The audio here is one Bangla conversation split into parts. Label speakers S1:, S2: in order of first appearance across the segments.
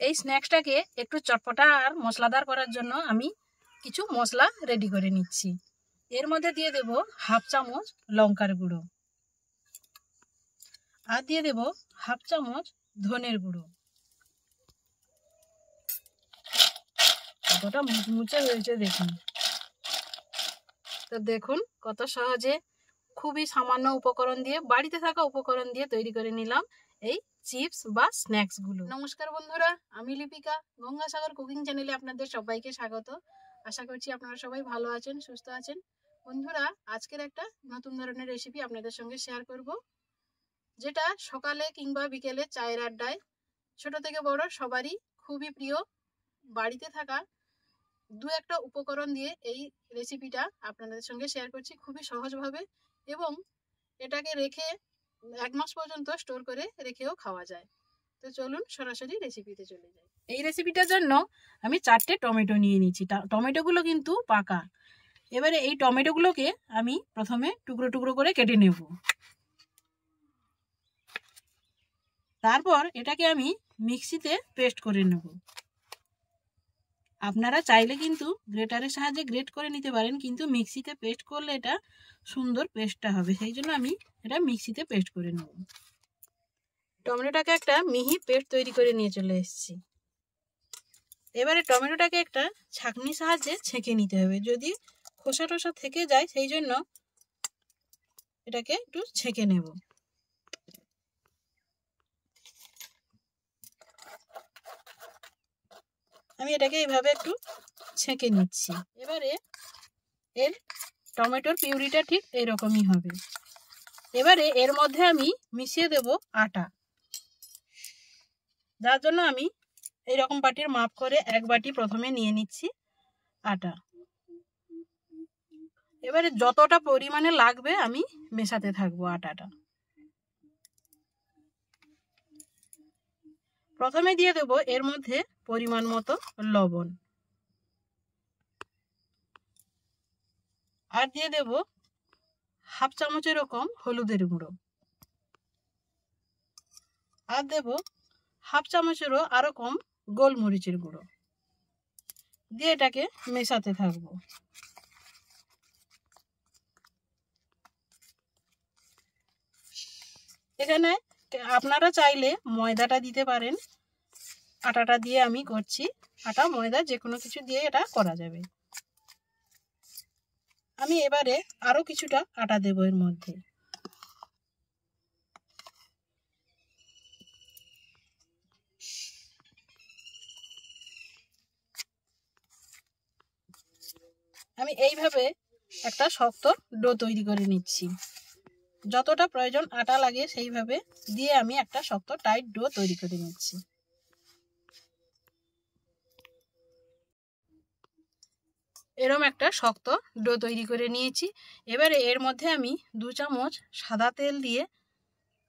S1: এই স্ন্যাক্সটাকে একটু চটপটা আর মশলাদার করার জন্য আমি কিছু মশলা রেডি করে নিচ্ছি। এর মধ্যে দিয়ে দেব হাফ চামচ লঙ্কার গুঁড়ো, আর দিয়ে দেব হাফ চামচ ধনের গুঁড়ো। কতটা মুচমুচে হয়েছে দেখুন। তো দেখুন কত সহজে খুবই সামান্য উপকরণ দিয়ে, বাড়িতে থাকা উপকরণ দিয়ে তৈরি করে নিলাম এই চিপস বা স্ন্যাক্সগুলো। নমস্কার বন্ধুরা, আমি লিপিকা, গঙ্গাসাগর কুকিং চ্যানেলে আপনাদের সবাইকে স্বাগত। আশা করছি আপনারা সবাই ভালো আছেন, সুস্থ আছেন। বন্ধুরা, আজকের একটা নতুন ধরনের রেসিপি আপনাদের সঙ্গে শেয়ার করব, যেটা সকালে কিংবা বিকেলে চায়ের আড্ডায় ছোট থেকে বড় সবারই খুবই প্রিয়। বাড়িতে থাকা দু একটা উপকরণ দিয়ে এই রেসিপিটা আপনাদের সঙ্গে শেয়ার করছি খুবই সহজভাবে, এবং এটাকে রেখে 1 মাস পর্যন্ত স্টোর করে রেখেও খাওয়া যায়। তো চলুন সরাসরি রেসিপিতে চলে যাই। এই রেসিপিটার জন্য আমি 4টে টমেটো নিয়ে নিচ্ছি। টমেটোগুলো কিন্তু পাকা। এবারে এই টমেটোগুলোকে আমি প্রথমে টুকরো টুকরো করে কেটে নেব। তারপর এটাকে আমি মিক্সিতে পেস্ট করে নেব। আপনারা চাইলে কিন্তু গ্রেটারের সাহায্যে গ্রেট করে নিতে পারেন, কিন্তু মিক্সিতে পেস্ট করলে এটা সুন্দর পেস্টটা হবে, সেই জন্য আমি এটা মিক্সিতে পেস্ট করে নেব। টমেটোটাকে একটা মিহি পেস্ট তৈরি করে নিয়ে চলে এসেছি। এবারে টমেটোটাকে একটা ছাঁকনির সাহায্যে ছেঁকে নিতে হবে। যদি খোসা টোসা থেকে যায় সেই জন্য এটাকে একটু ছেঁকে নেব। আমি এটাকে এইভাবে একটু ছেঁকে নিচ্ছি। এবারে এর টমেটোর পিউরিটা ঠিক এইরকমই হবে। এবারে এর মধ্যে আমি মিশিয়ে দেব আটা, যার জন্য আমি এইরকম বাটির মাপ করে 1 বাটি প্রথমে নিয়ে নিচ্ছি আটা। এবারে যতটা পরিমাণে লাগবে আমি মেশাতে থাকবো আটাটা। প্রথমে দিয়ে দেব এর মধ্যে পরিমাণ মতো লবণ, আর দিয়ে দেব হাফ চামচ এরকম হলুদের গুঁড়ো, আর দেব হাফ চামচেরও আরো কম গোলমরিচের গুঁড়ো, দিয়ে এটাকে মেশাতে থাকবো। এখানে আপনারা চাইলে ময়দাটা দিতে পারেন, আটাটা দিয়ে আমি করছি। আটা ময়দা যে কোনো কিছু দিয়ে এটা করা যাবে। আমি এবারে আরো কিছুটা আটা দেব এর মধ্যে। আমি এইভাবে একটা শক্ত ডো তৈরি করে নিচ্ছি। যতটা প্রয়োজন আটা লাগে সেইভাবে দিয়ে আমি একটা শক্ত টাইট ডো তৈরি করে নিচ্ছি। এরকম একটা শক্ত ডো তৈরি করে নিয়েছি। এবারে এর মধ্যে আমি 2 চামচ সাদা তেল দিয়ে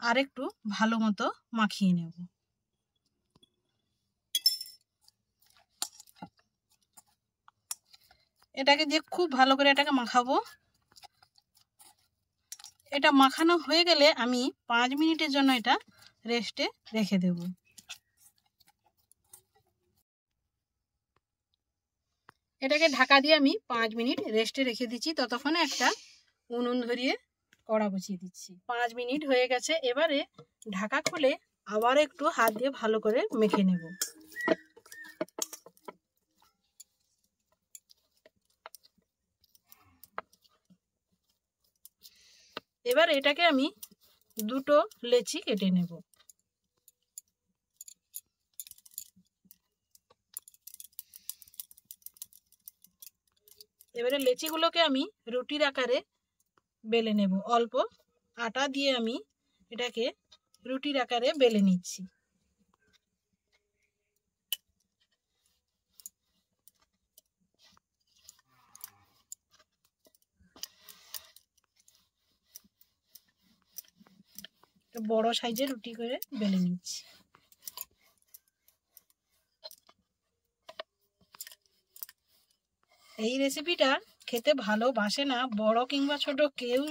S1: আরেকটু ভালো মতো মাখিয়ে নেব। এটাকে দিয়ে খুব ভালো করে এটাকে মাখাবো। এটা মাখানো হয়ে গেলে আমি 5 মিনিটের জন্য এটা রেস্টে রেখে দেব। এটাকে ঢাকা দিয়ে আমি 5 মিনিট রেস্টে রেখে দিচ্ছি। ততক্ষণে একটা উনুন ধরিয়ে কড়া বসিয়ে দিচ্ছি। 5 মিনিট হয়ে গেছে। এবারে ঢাকা খুলে আবার একটু হাত দিয়ে ভালো করে মেখে নেব। এবার এটাকে আমি 2টো লেচি কেটে নেব। এবারে লেচিগুলোকে আমি রুটির আকারে বেলে নেব। অল্প আটা দিয়ে আমি এটাকে রুটির আকারে বেলে নিচ্ছি। বড় সাইজের রুটি করে বেলে নিচ্ছি। এই রেসিপিটা খেতে ভালোবাসে না, বড় কিংবা ছোট কেউ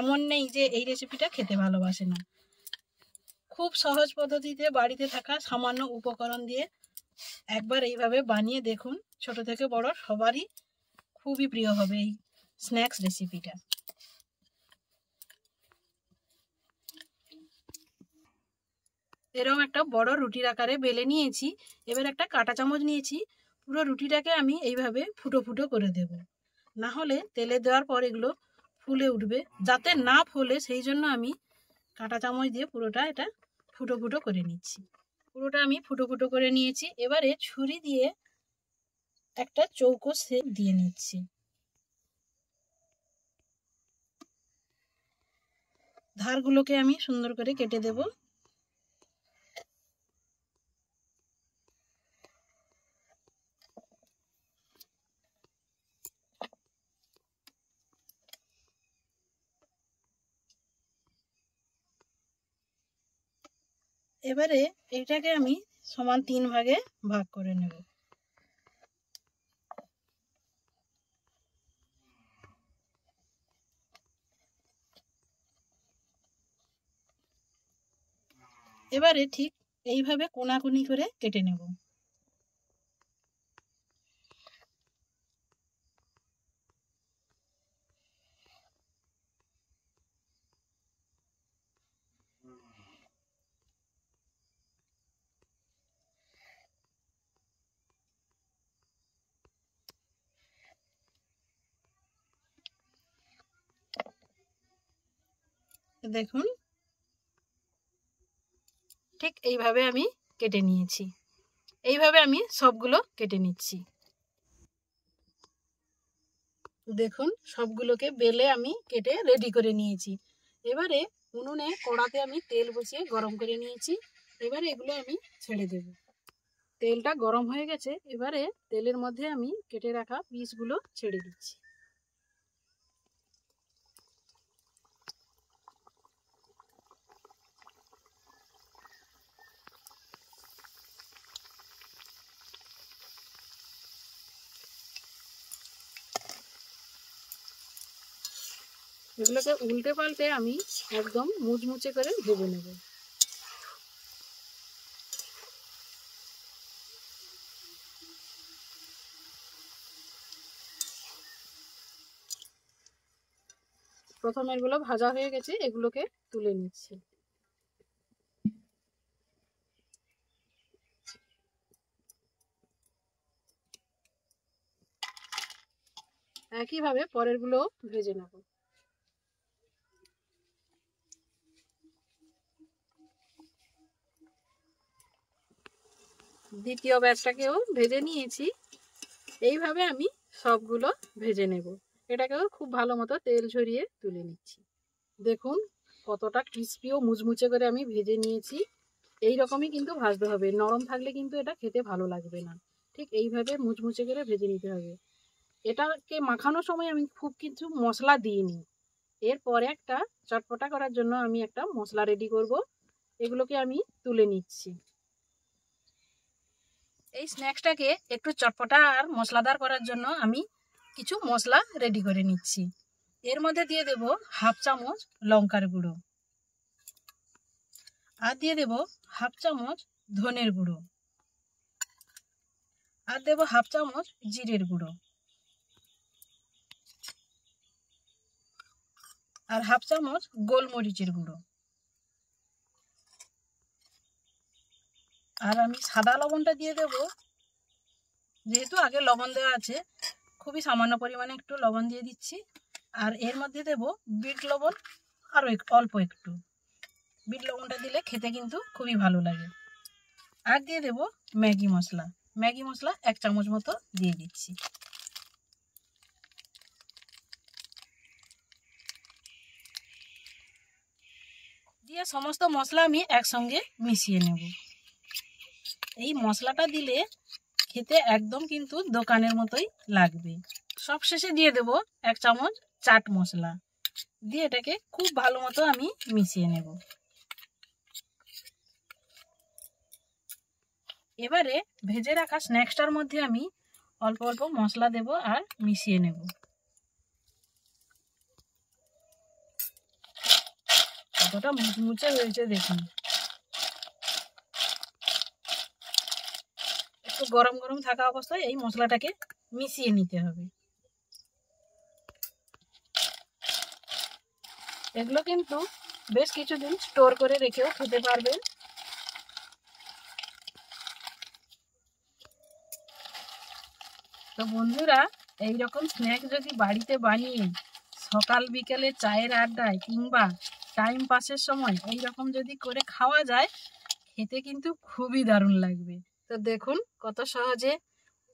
S1: এমন নেই যে এই রেসিপিটা খেতে ভালোবাসে না। খুব সহজ পদ্ধতিতে বাড়িতে থাকা সামান্য উপকরণ দিয়ে একবার এইভাবে বানিয়ে দেখুন। ছোট থেকে বড় সবারই খুবই প্রিয় হবে এই স্ন্যাক্স রেসিপিটা। এরকম একটা বড় রুটির আকারে বেলে নিয়েছি। এবার একটা কাঁটা চামচ নিয়েছি। পুরো রুটিটাকে আমি এইভাবে ফুটো ফুটো করে দেব, না হলে তেলে দেওয়ার পর এগুলো ফুলে উঠবে। যাতে না ফোলে সেই জন্য আমি কাঁটা চামচ দিয়ে পুরোটা এটা ফুটো ফুটো করে নিচ্ছি। পুরোটা আমি ফুটো ফুটো করে নিয়েছি। এবারে ছুরি দিয়ে একটা চৌকো শেপ দিয়ে নিচ্ছি। ধারগুলোকে আমি সুন্দর করে কেটে দেব। এবারে এটাকে আমি সমান 3 ভাগে ভাগ করে নেব। এবারে ঠিক এইভাবে কোনাকুনি করে কেটে নেব। দেখুন ঠিক এইভাবে আমি কেটে নিয়েছি। এইভাবে আমি সবগুলো কেটে নিচ্ছি। দেখুন সবগুলোকে বেলে আমি কেটে রেডি করে নিয়েছি। এবারে উনুনে কড়াতে আমি তেল বসিয়ে গরম করে নিয়েছি। এবারে এগুলো আমি ছেড়ে দেব। তেলটা গরম হয়ে গেছে। এবারে তেলের মধ্যে আমি কেটে রাখা পিসগুলো ছেড়ে দিচ্ছি। এগুলোকে উল্টে পাল্টে আমি একদম মুচমুচে করে ভেজে নেব। প্রথম এগুলো ভাজা হয়ে গেছে, এগুলোকে তুলে নিচ্ছি। একইভাবে পরেরগুলো ভেজে নেব। দ্বিতীয় ব্যাচটাকেও ভেজে নিয়েছি। এইভাবে আমি সবগুলো ভেজে নেব। এটাকেও খুব ভালো মতো তেল ঝরিয়ে তুলে নিচ্ছি। দেখুন কতটা ক্রিস্পি ও মুচমুচে করে আমি ভেজে নিয়েছি। এই রকমই কিন্তু ভাজতে হবে, নরম থাকলে কিন্তু এটা খেতে ভালো লাগবে না। ঠিক এইভাবে মুচমুচে করে ভেজে নিতে হবে। এটাকে মাখানোর সময় আমি খুব কিছু মশলা দিইনি। এরপরে একটা চটপটা করার জন্য আমি একটা মশলা রেডি করব। এগুলোকে আমি তুলে নিচ্ছি। এই স্ন্যাক্সটাকে একটু চটপটা আর মশলাদার করার জন্য আমি কিছু মশলা রেডি করে নিচ্ছি। এর মধ্যে দিয়ে দেব হাফ চামচ লঙ্কার গুঁড়ো, আর দিয়ে দেব হাফ চামচ ধনের গুঁড়ো, আর দেব হাফ চামচ জিরের গুঁড়ো, আর হাফ চামচ গোলমরিচের গুঁড়ো। আর আমি সাদা লবণটা দিয়ে দেব। যেহেতু আগে লবণ দেওয়া আছে, খুবই সামান্য পরিমাণে একটু লবণ দিয়ে দিচ্ছি। আর এর মধ্যে দেব বিট লবণ, আরও অল্প একটু। বিট লবণটা দিলে খেতে কিন্তু খুবই ভালো লাগে। আর দিয়ে দেব ম্যাগি মশলা। ম্যাগি মশলা 1 চামচ মতো দিয়ে দিচ্ছি। দিয়ে সমস্ত মশলা আমি একসঙ্গে মিশিয়ে নেব। এই মশলাটা দিলে খেতে একদম কিন্তু দোকানের মতোই লাগবে। সবশেষে দিয়ে দেব 1 চামচ চাট মশলা। দিয়ে এটাকে খুব ভালো মতো আমি মিশিয়ে নেব। এবারে ভেজে রাখা স্ন্যাক্সটার মধ্যে আমি অল্প অল্প মশলা দেব আর মিশিয়ে নেব। কতটা মুচমুচে হয়েছে দেখুন। একটু গরম গরম থাকা অবস্থায় এই মশলাটাকে মিশিয়ে নিতে হবে। এগুলো কিন্তু বেশ কিছুদিন স্টোর করে রেখেও খেতে পারবেন। তো বন্ধুরা, এইরকম স্ন্যাক্স যদি বাড়িতে বানিয়ে সকাল বিকেলে চায়ের আড্ডায় কিংবা টাইম পাসের সময় এইরকম যদি করে খাওয়া যায়, খেতে কিন্তু খুবই দারুণ লাগবে। তো দেখুন কত সহজে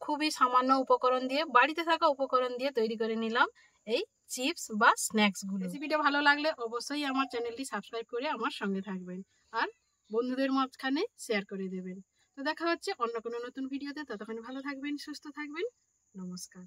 S1: খুবই সামান্য উপকরণ দিয়ে, বাড়িতে থাকা উপকরণ দিয়ে তৈরি করে নিলাম এই চিপস বা স্ন্যাক্সগুলো। রেসিপিটা ভালো লাগলে অবশ্যই আমার চ্যানেলটি সাবস্ক্রাইব করে আমার সঙ্গে থাকবেন আর বন্ধুদের মাঝখানে শেয়ার করে দেবেন। তো দেখা হচ্ছে অন্য কোনো নতুন ভিডিওতে। ততক্ষণ ভালো থাকবেন, সুস্থ থাকবেন। নমস্কার।